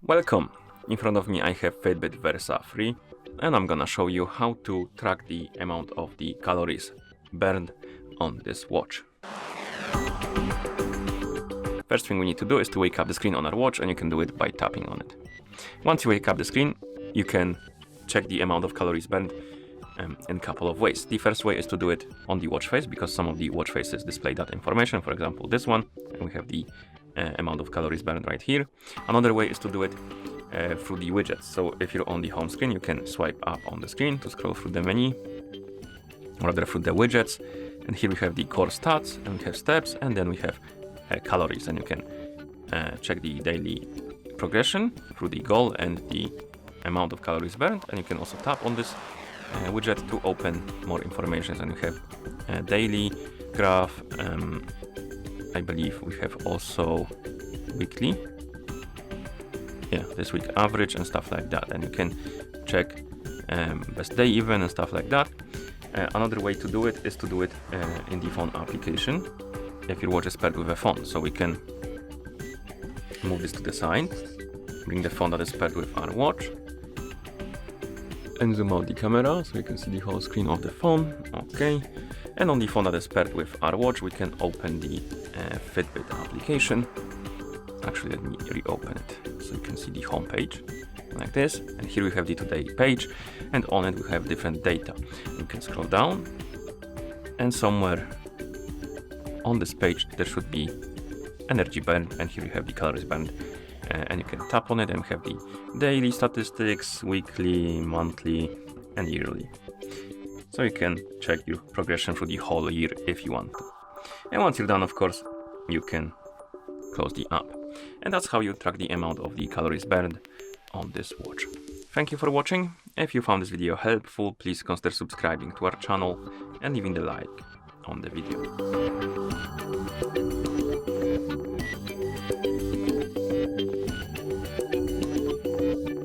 Welcome! In front of me I have Fitbit Versa 3 and I'm gonna show you how to track the amount of the calories burned on this watch. First thing we need to do is to wake up the screen on our watch, and you can do it by tapping on it. Once you wake up the screen, you can check the amount of calories burned in a couple of ways. The first way is to do it on the watch face, because some of the watch faces display that information. For example, this one, and we have the amount of calories burned right here. Another way is to do it through the widgets. So if you're on the home screen, you can swipe up on the screen to scroll through the menu, or rather through the widgets. And here we have the core stats, and we have steps, and then we have calories, and you can check the daily progression through the goal and the amount of calories burned. And you can also tap on this widget to open more information, and you have a daily graph. I believe we have also weekly, this week average and stuff like that, and you can check best day even and stuff like that. Another way to do it is to do it in the phone application if your watch is paired with a phone. So we can move this to the side, bring the phone that is paired with our watch, and zoom out the camera so you can see the whole screen of the phone. Okay, and on the phone that is paired with our watch, we can open the Fitbit application. Actually, let me reopen it so you can see the home page like this. And here we have the today page, and on it we have different data. You can scroll down, and somewhere on this page there should be energy burned, and here you have the calories burned. And you can tap on it, and we have the daily statistics, weekly, monthly, and yearly. So you can check your progression through the whole year if you want to. And once you're done, of course, you can close the app. And that's how you track the amount of the calories burned on this watch. Thank you for watching. If you found this video helpful, please consider subscribing to our channel and leaving the like on the video.